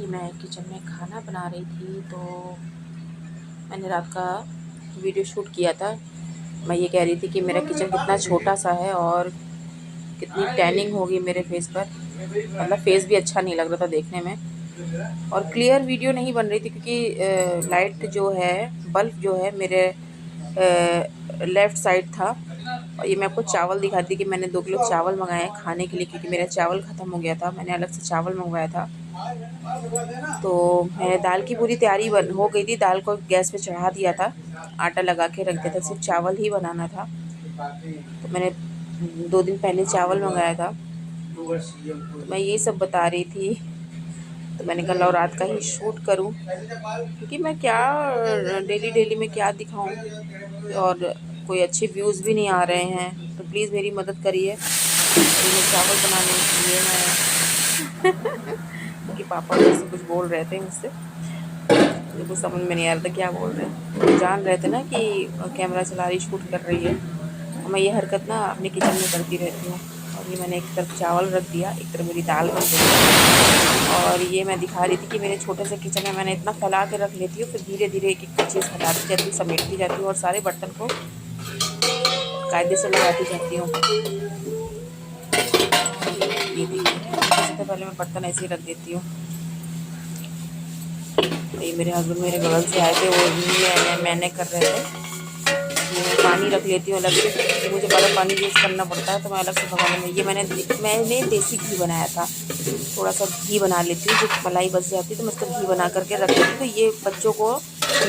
कि मैं किचन में खाना बना रही थी, तो मैंने रात का वीडियो शूट किया था। मैं ये कह रही थी कि मेरा किचन कितना छोटा सा है और कितनी टैनिंग होगी मेरे फेस पर। मतलब फेस भी अच्छा नहीं लग रहा था देखने में, और क्लियर वीडियो नहीं बन रही थी क्योंकि लाइट जो है, बल्ब जो है मेरे लेफ़्ट साइड था। और ये मैं आपको चावल दिखाती थी कि मैंने 2 किलो चावल मंगाए हैं खाने के लिए, क्योंकि मेरा चावल ख़त्म हो गया था। मैंने अलग से चावल मंगवाया था। तो मैं दाल की पूरी तैयारी हो गई थी। दाल को गैस पे चढ़ा दिया था, आटा लगा के रख दिया था, सिर्फ चावल ही बनाना था। तो मैंने 2 दिन पहले चावल मंगाया था। तो मैं यही सब बता रही थी। तो मैंने कहा लो रात का ही शूट करूं, क्योंकि मैं क्या डेली डेली में क्या दिखाऊं, और कोई अच्छे व्यूज़ भी नहीं आ रहे हैं। तो प्लीज़ मेरी मदद करिए। और ये चावल बनाने के लिए मैं क्योंकि पापा जैसे कुछ बोल रहे थे मुझसे, मुझे कुछ समझ में नहीं आ रहा था क्या बोल रहे हैं। वो जान रहे थे ना कि कैमरा चला रही, शूट कर रही है। और मैं ये हरकत ना अपने किचन में करती रहती हूँ। और ये मैंने एक तरफ चावल रख दिया, एक तरफ मेरी दाल बन गई है। और ये मैं दिखा रही थी कि मेरे छोटे से किचन में मैंने इतना फैला के रख लेती हूँ, फिर धीरे धीरे एक एक चीज़ हटाती जाती हूँ, समेटती जाती हूँ और सारे बर्तन को कायदे से लगाती जाती हूँ। ये देखिए, सबसे पहले मैं बर्तन ऐसे ही रख देती हूँ। ये मेरे हस्बैंड मेरे बगल से आए थे, वो भी मैंने कर रहे थे। मैं पानी रख लेती हूँ अलग से, क्योंकि मुझे गर्म पानी यूज़ करना पड़ता है। तो मैं अलग से भगोने में, ये मैंने देसी घी बनाया था। थोड़ा सा घी बना लेती हूँ, जो मलाई बच जाती है तो मैं उसका घी बना करके रख लेती हूँ। तो ये बच्चों को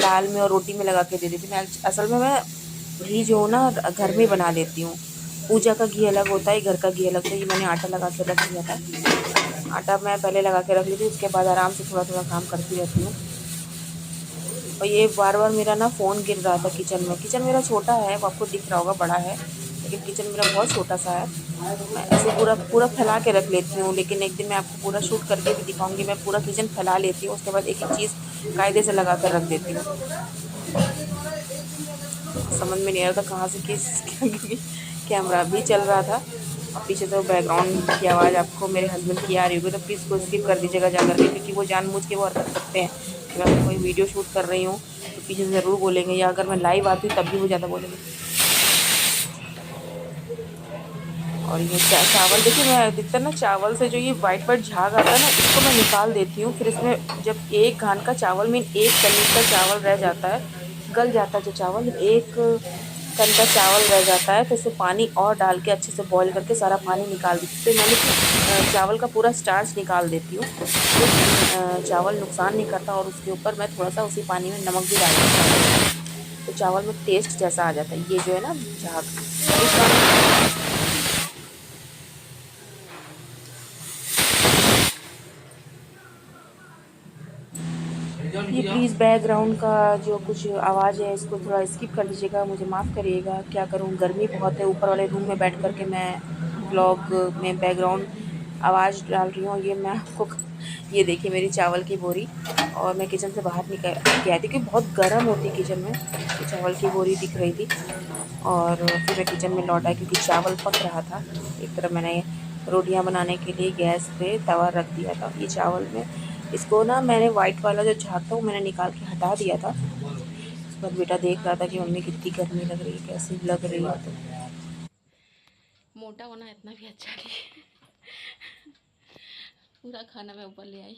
दाल में और रोटी में लगा के दे देती हूँ। मैं असल में मैं घी जो ना घर में बना लेती हूँ। पूजा का घी अलग होता है, घर का घी अलग होता है। ये मैंने आटा लगा के रख दिया था। आटा मैं पहले लगा के रख लेती हूँ, उसके बाद आराम से थोड़ा थोड़ा काम करती रहती हूँ। और ये बार बार मेरा ना फ़ोन गिर रहा था किचन में। किचन मेरा छोटा है, वो आपको दिख रहा होगा, बड़ा है, लेकिन किचन मेरा बहुत छोटा सा है। मैं ऐसे पूरा पूरा फैला के रख लेती हूँ, लेकिन एक दिन मैं आपको पूरा शूट करके भी दिखाऊंगी। मैं पूरा किचन फैला लेती हूँ, उसके बाद एक एक चीज़ कायदे से लगा कर रख देती हूँ। समझ में नहीं आ रहा था कहाँ से किस क्योंकि कैमरा भी चल रहा था और पीछे तो बैकग्राउंड की आवाज़ आपको मेरे हस्बैंड की आ रही होगी, तो प्लीज़ को स्किप कर दीजिएगा जा करके, क्योंकि वो जानबूझ के वो हरकत करते हैं कि मैं अगर कोई वीडियो शूट कर रही हूँ तो पीछे से ज़रूर बोलेंगे, या अगर मैं लाइव आती हूँ तब भी वो ज़्यादा बोलेंगे। और ये चावल देखिए, मैं अधिकतर ना चावल से जो ये वाइट वाइट झाग आता है ना, इसको मैं निकाल देती हूँ। फिर इसमें जब एक घान का चावल में एक कनी का चावल रह जाता है, गल जाता है जो चावल, एक कन का चावल रह जाता है, तो इसमें पानी और डाल के अच्छे से बॉईल करके सारा पानी निकाल देती हूँ। तो मैंने चावल का पूरा स्टार्च निकाल देती हूँ, तो चावल नुकसान नहीं करता। और उसके ऊपर मैं थोड़ा सा उसी पानी में नमक भी डाल देती हूँ, तो चावल में टेस्ट जैसा आ जाता है। ये जो है ना झाग, इसका ये प्लीज़ बैकग्राउंड का जो कुछ आवाज़ है इसको थोड़ा स्किप कर दीजिएगा, मुझे माफ़ करिएगा। क्या करूँ, गर्मी बहुत है। ऊपर वाले रूम में बैठ कर के मैं व्लॉग में बैकग्राउंड आवाज़ डाल रही हूँ। ये मैं आपको ये देखिए मेरी चावल की बोरी, और मैं किचन से बाहर निकल के आई थी क्योंकि बहुत गर्म होती है किचन में। तो चावल की बोरी दिख रही थी, और फिर मैं किचन में लौट आई क्योंकि चावल पक रहा था। एक तरफ मैंने रोटियां बनाने के लिए गैस पे तवा रख दिया था। ये चावल में इसको ना मैंने वाइट वाला जो झाग था वो मैंने निकाल के हटा दिया था। उस पर बेटा देख रहा था कि मम्मी कितनी गर्मी लग रही है, कैसी लग रही है। तो मोटा होना इतना भी अच्छा नहीं। पूरा खाना मैं ऊपर ले आई,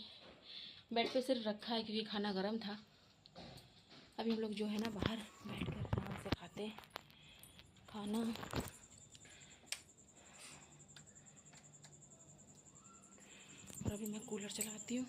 बेड पे सिर्फ रखा है क्योंकि खाना गर्म था। अभी हम लोग जो है ना बाहर बैठ कर आराम से खाते हैं खाना। और अभी मैं कूलर चलाती हूँ।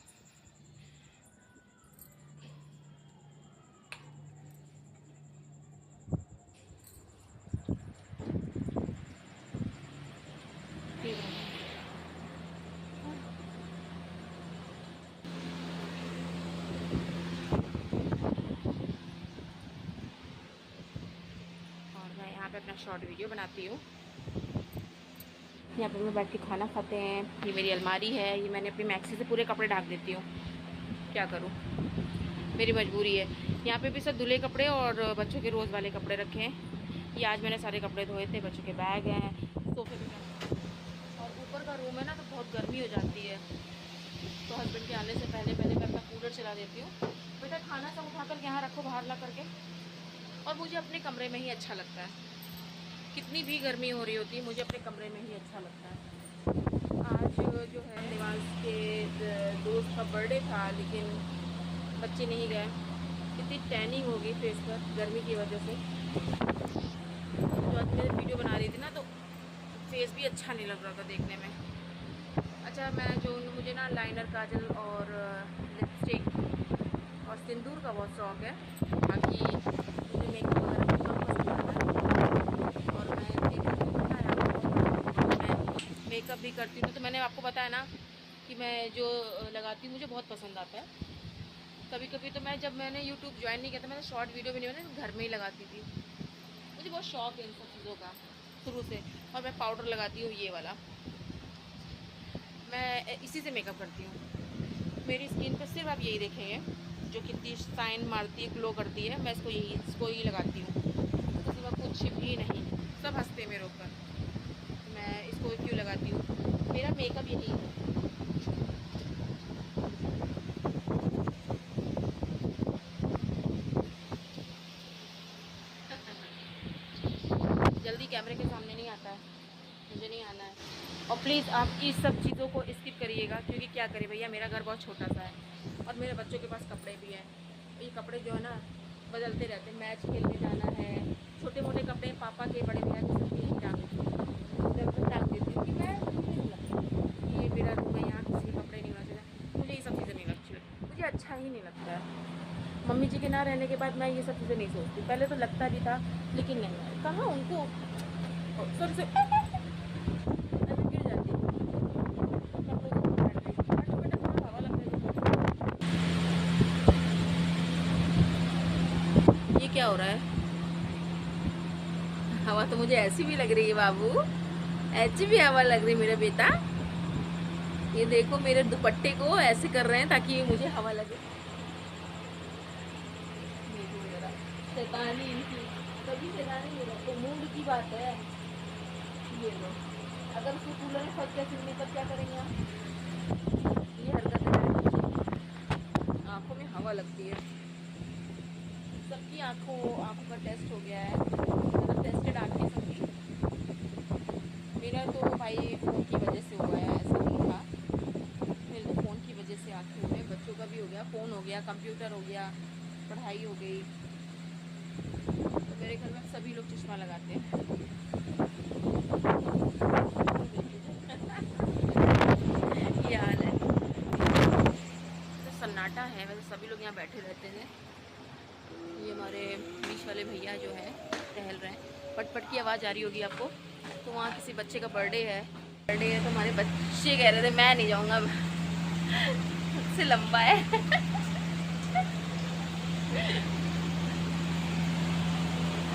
और मैं यहाँ पे अपना शॉर्ट वीडियो बनाती हूँ। यहाँ पे मैं बैठ के खाना खाते हैं। ये मेरी अलमारी है, ये मैंने अपनी मैक्सी से पूरे कपड़े ढक देती हूँ, क्या करूँ, मेरी मजबूरी है। यहाँ पे भी सब धुले कपड़े और बच्चों के रोज़ वाले कपड़े रखे हैं। ये आज मैंने सारे कपड़े धोए थे। बच्चों के बैग हैं, सोफे पे, और ऊपर का रूम है ना तो बहुत गर्मी हो जाती है। तो हस्बैंड हस्बैंड के आने से पहले पहले मैं अपना कूलर चला देती हूँ। बेटा खाना सब उठा कर यहाँ रखो बाहर ला करके। और मुझे अपने कमरे में ही अच्छा लगता है, कितनी भी गर्मी हो रही होती है मुझे अपने कमरे में ही अच्छा लगता है। आज जो है निवास के दोस्त का बर्थडे था, लेकिन बच्चे नहीं गए। इतनी टैनिंग हो गई फेस पर गर्मी की वजह से। जो आज मैं वीडियो बना रही थी ना, तो फेस भी अच्छा नहीं लग रहा था देखने में। अच्छा, मैं जो मुझे ना लाइनर, काजल और लिपस्टिक और सिंदूर का बहुत शौक़ है। बाकी मुझे मेकअप वगैरह बहुत पसंद आता है और मैं मेकअप भी करती हूँ। तो मैंने आपको बताया ना कि मैं जो लगाती हूँ मुझे बहुत पसंद आता है। कभी कभी तो मैं, जब मैंने यूट्यूब ज्वाइन नहीं किया था, मैंने शॉर्ट वीडियो भी नहीं बनाई, घर में ही लगाती थी। मुझे बहुत शौक़ है इन सब चीज़ों का शुरू से। और मैं पाउडर लगाती हूँ ये वाला, मैं इसी से मेकअप करती हूँ। मेरी स्किन पर सिर्फ आप यही देखेंगे, जो कितनी शाइन मारती है, ग्लो करती है, मैं इसको ही लगाती हूँ। उसके सिवा कुछ भी नहीं। सब हंसते हैं मेरे ऊपर, मैं इसको क्यों लगाती हूँ। मेरा मेकअप यही है। जल्दी कैमरे के सामने नहीं आता है, मुझे नहीं आना है। और प्लीज़ आप इस सब चीज़ों को स्किप करिएगा, क्योंकि क्या करें भैया, मेरा घर बहुत छोटा सा है और मेरे बच्चों के पास कपड़े भी हैं। ये कपड़े जो है ना बदलते रहते हैं, मैच खेलने जाना है, छोटे मोटे कपड़े पापा के, बड़े भैया के, सब यही टांग देती हूँ। जब टांग देती हूँ कि मैं नहीं लगता ये मेरा रूम है, यहाँ किसी के कपड़े नहीं होना चाहिए। मुझे ये सब चीज़ें नहीं लगती, मुझे अच्छा ही नहीं लगता है। मम्मी जी के ना रहने के बाद मैं ये सब चीज़ें नहीं सोचती। पहले तो लगता भी था, लेकिन नहीं, कहाँ उनको सबसे गिर जाती है। ये क्या हो रहा है? हवा तो मुझे ऐसी भी लग रही है बाबू, ऐसी भी हवा लग रही है मेरा बेटा। ये देखो मेरे दुपट्टे को ऐसे कर रहे हैं ताकि मुझे हवा लगे। शैतानी इनकी, कभी शैतानी तो मूड की बात है। ये लो, अगर उसको कूलर में फंस गया सिलने तब क्या करेंगे आप? ये हरकत है, आँखों में हवा लगती है। सबकी आँखों का टेस्ट हो गया है, मतलब टेस्टेड आँखें सबकी। मेरा तो भाई फ़ोन की वजह से हुआ है, ऐसा नहीं था। मेरे तो फ़ोन की वजह से आँखें हो गए, बच्चों का भी हो गया, फ़ोन हो गया, कंप्यूटर हो गया, पढ़ाई हो गई। तो मेरे घर में सभी लोग चश्मा लगाते हैं। ये हाल है, तो सन्नाटा है। वैसे सभी लोग यहाँ बैठे रहते हैं। ये हमारे बीच वाले भैया जो है टहल रहे हैं। पट की आवाज़ आ रही होगी आपको। तो वहाँ किसी बच्चे का बर्थडे है तो हमारे बच्चे कह रहे थे मैं नहीं जाऊँगा, मुझसे लंबा है।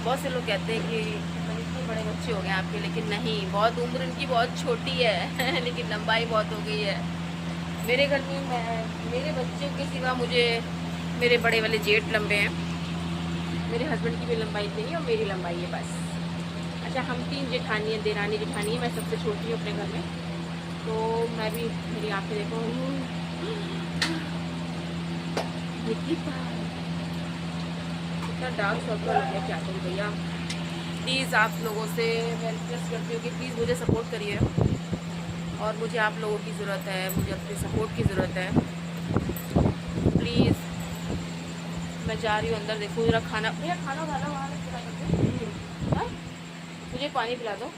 बहुत से लोग कहते हैं कि इतने बड़े बच्चे हो गए आपके, लेकिन नहीं, बहुत उम्र इनकी बहुत छोटी है लेकिन लंबाई बहुत हो गई है। मेरे घर में मेरे बच्चों के सिवा मुझे मेरे बड़े वाले जेठ लंबे हैं, मेरे हस्बैंड की भी लंबाई इतनी है और मेरी लंबाई है बस। अच्छा, हम 3 जेठानी है, देरानी जेठानी है, मैं सबसे छोटी हूँ अपने घर में। तो मैं भी, मेरी आँखें देखो, इतना डार्क सर्कल हो गया, क्या करूँ भैया। प्लीज़ आप लोगों से मैं रिक्वेस्ट करती हूँ कि प्लीज़ मुझे सपोर्ट करिए, और मुझे आप लोगों की ज़रूरत है, मुझे अपने सपोर्ट की ज़रूरत है। प्लीज़, मैं जा रही हूँ अंदर, देखो जरा खाना, भैया खाना खाना वहाँ हाँ, मुझे पानी पिला दो।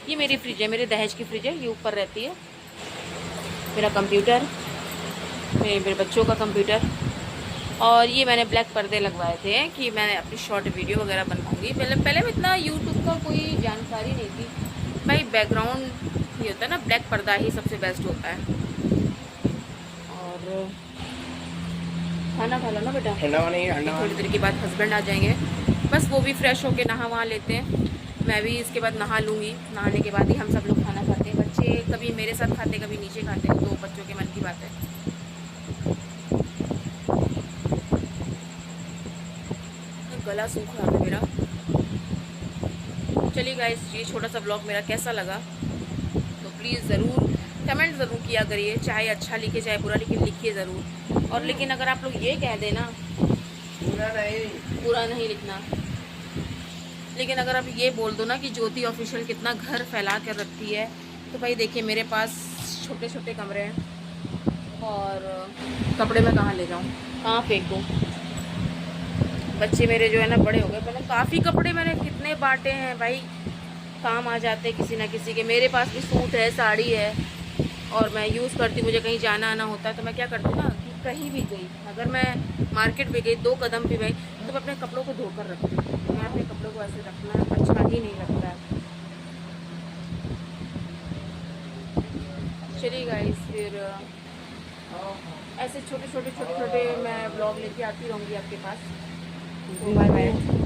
ये मेरी फ्रिज है, मेरे दहेज की फ्रिज है, ये ऊपर रहती है। मेरा कंप्यूटर, मेरे बच्चों का कंप्यूटर, और ये मैंने ब्लैक पर्दे लगवाए थे कि मैं अपनी शॉर्ट वीडियो वगैरह बनवाऊँगी। पहले में इतना यूट्यूब का कोई जानकारी नहीं थी भाई। बैकग्राउंड ये होता है ना, ब्लैक पर्दा ही सबसे बेस्ट होता है। और खाना खा लो ना बेटा, थोड़ी देर के बाद हस्बैंड आ जाएंगे, बस वो भी फ्रेश होके नहा वहाँ लेते हैं। मैं भी इसके बाद नहा लूँगी, नहाने के बाद ही हम सब लोग खाना खाते हैं। बच्चे कभी मेरे साथ खाते, कभी नीचे खाते हैं, तो बच्चों के मन की बात है। गला सूख रहा था मेरा। चलिए गाइस, ये छोटा सा ब्लॉग मेरा कैसा लगा तो प्लीज़ ज़रूर कमेंट ज़रूर किया करिए, चाहे अच्छा लिखे चाहे बुरा, लेकिन लिखिए ज़रूर। और लेकिन अगर आप लोग ये कह देना पूरा नहीं लिखना, लेकिन अगर आप ये बोल दो ना कि ज्योति ऑफिशियल कितना घर फैला कर रखती है, तो भाई देखिए मेरे पास छोटे छोटे कमरे हैं और कपड़े मैं कहाँ ले जाऊँ, कहाँ फेंक दूँ। बच्चे मेरे जो है ना बड़े हो गए, मैंने काफ़ी कपड़े मैंने कितने बांटे हैं भाई, काम आ जाते हैं किसी ना किसी के। मेरे पास भी सूट है, साड़ी है और मैं यूज़ करती हूँ। मुझे कहीं जाना आना होता है तो मैं क्या करती हूँ ना कि कहीं भी गई, अगर मैं मार्केट भी गई, 2 कदम भी गई, तो मैं अपने कपड़ों को धोकर रखती हूँ। मैं अपने कपड़ों को ऐसे रखना अच्छा ही नहीं लगता है। चलिए गाइस, फिर ऐसे छोटे छोटे मैं ब्लॉग लेके आती रहूँगी आपके पास। Bye bye.